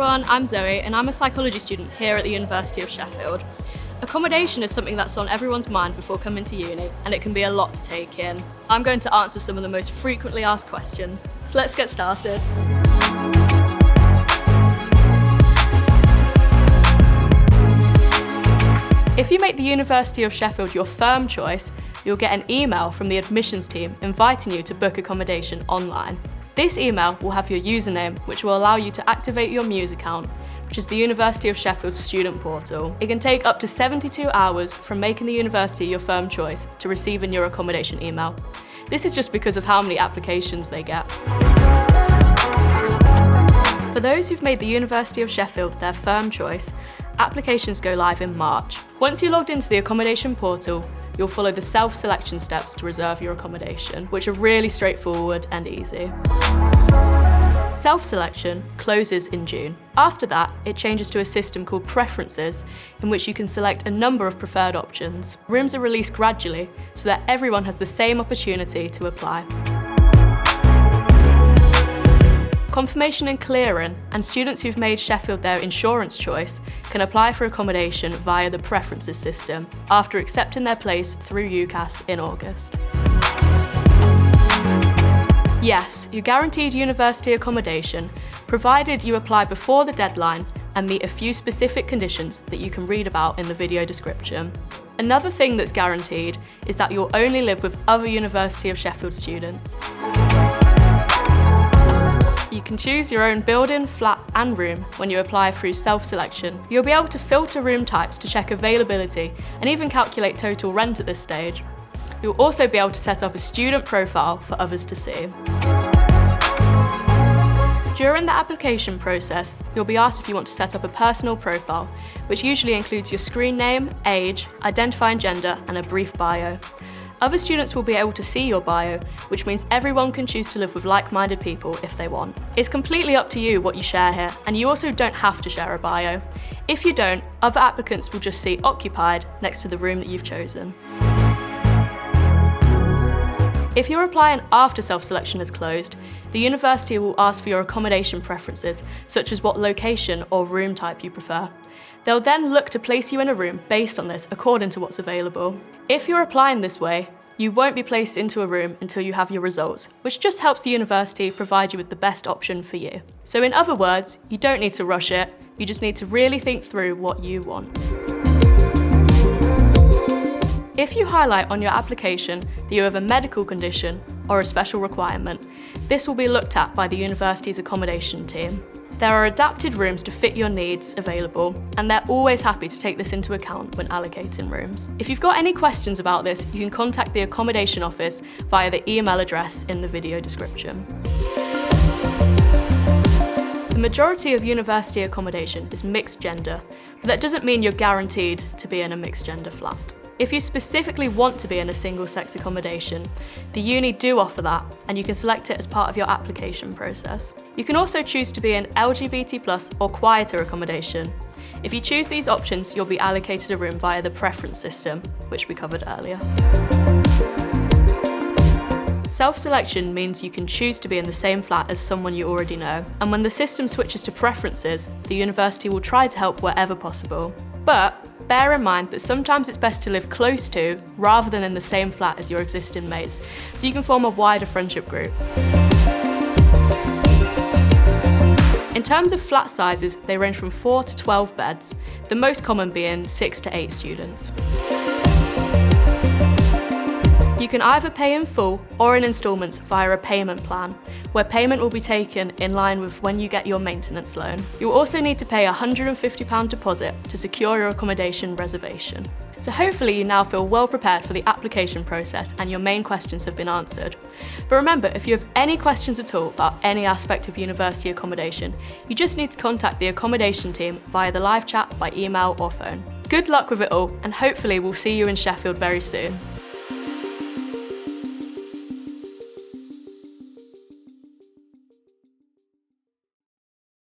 everyone, I'm Zoe and I'm a psychology student here at the University of Sheffield. Accommodation is something that's on everyone's mind before coming to uni, and it can be a lot to take in. I'm going to answer some of the most frequently asked questions, so let's get started. If you make the University of Sheffield your firm choice, you'll get an email from the admissions team inviting you to book accommodation online. This email will have your username, which will allow you to activate your Muse account, which is the University of Sheffield's student portal. It can take up to 72 hours from making the university your firm choice to receiving your accommodation email. This is just because of how many applications they get. For those who've made the University of Sheffield their firm choice, applications go live in March. Once you're logged into the accommodation portal, you'll follow the self-selection steps to reserve your accommodation, which are really straightforward and easy. Self-selection closes in June. After that, it changes to a system called Preferences, in which you can select a number of preferred options. Rooms are released gradually so that everyone has the same opportunity to apply. Confirmation and clearing, and students who've made Sheffield their insurance choice can apply for accommodation via the Preferences system after accepting their place through UCAS in August. Yes, you're guaranteed university accommodation, provided you apply before the deadline and meet a few specific conditions that you can read about in the video description. Another thing that's guaranteed is that you'll only live with other University of Sheffield students. You can choose your own building, flat and room when you apply through self-selection. You'll be able to filter room types to check availability and even calculate total rent at this stage. You'll also be able to set up a student profile for others to see. During the application process, you'll be asked if you want to set up a personal profile, which usually includes your screen name, age, identifying gender and a brief bio. Other students will be able to see your bio, which means everyone can choose to live with like-minded people if they want. It's completely up to you what you share here, and you also don't have to share a bio. If you don't, other applicants will just see occupied next to the room that you've chosen. If you're applying after self-selection has closed, the university will ask for your accommodation preferences, such as what location or room type you prefer. They'll then look to place you in a room based on this according to what's available. If you're applying this way, you won't be placed into a room until you have your results, which just helps the university provide you with the best option for you. So in other words, you don't need to rush it, you just need to really think through what you want. If you highlight on your application that you have a medical condition or a special requirement, this will be looked at by the university's accommodation team. There are adapted rooms to fit your needs available, and they're always happy to take this into account when allocating rooms. If you've got any questions about this, you can contact the accommodation office via the email address in the video description. The majority of university accommodation is mixed gender, but that doesn't mean you're guaranteed to be in a mixed gender flat. If you specifically want to be in a single-sex accommodation, the uni do offer that, and you can select it as part of your application process. You can also choose to be in LGBT+ or quieter accommodation. If you choose these options, you'll be allocated a room via the preference system, which we covered earlier. Self-selection means you can choose to be in the same flat as someone you already know, and when the system switches to preferences, the university will try to help wherever possible. But bear in mind that sometimes it's best to live close to, rather than in the same flat as your existing mates, so you can form a wider friendship group. In terms of flat sizes, they range from 4 to 12 beds, the most common being 6 to 8 students. You can either pay in full or in instalments via a payment plan, where payment will be taken in line with when you get your maintenance loan. You'll also need to pay a £150 deposit to secure your accommodation reservation. So hopefully you now feel well prepared for the application process and your main questions have been answered. But remember, if you have any questions at all about any aspect of university accommodation, you just need to contact the accommodation team via the live chat, by email or phone. Good luck with it all, and hopefully we'll see you in Sheffield very soon.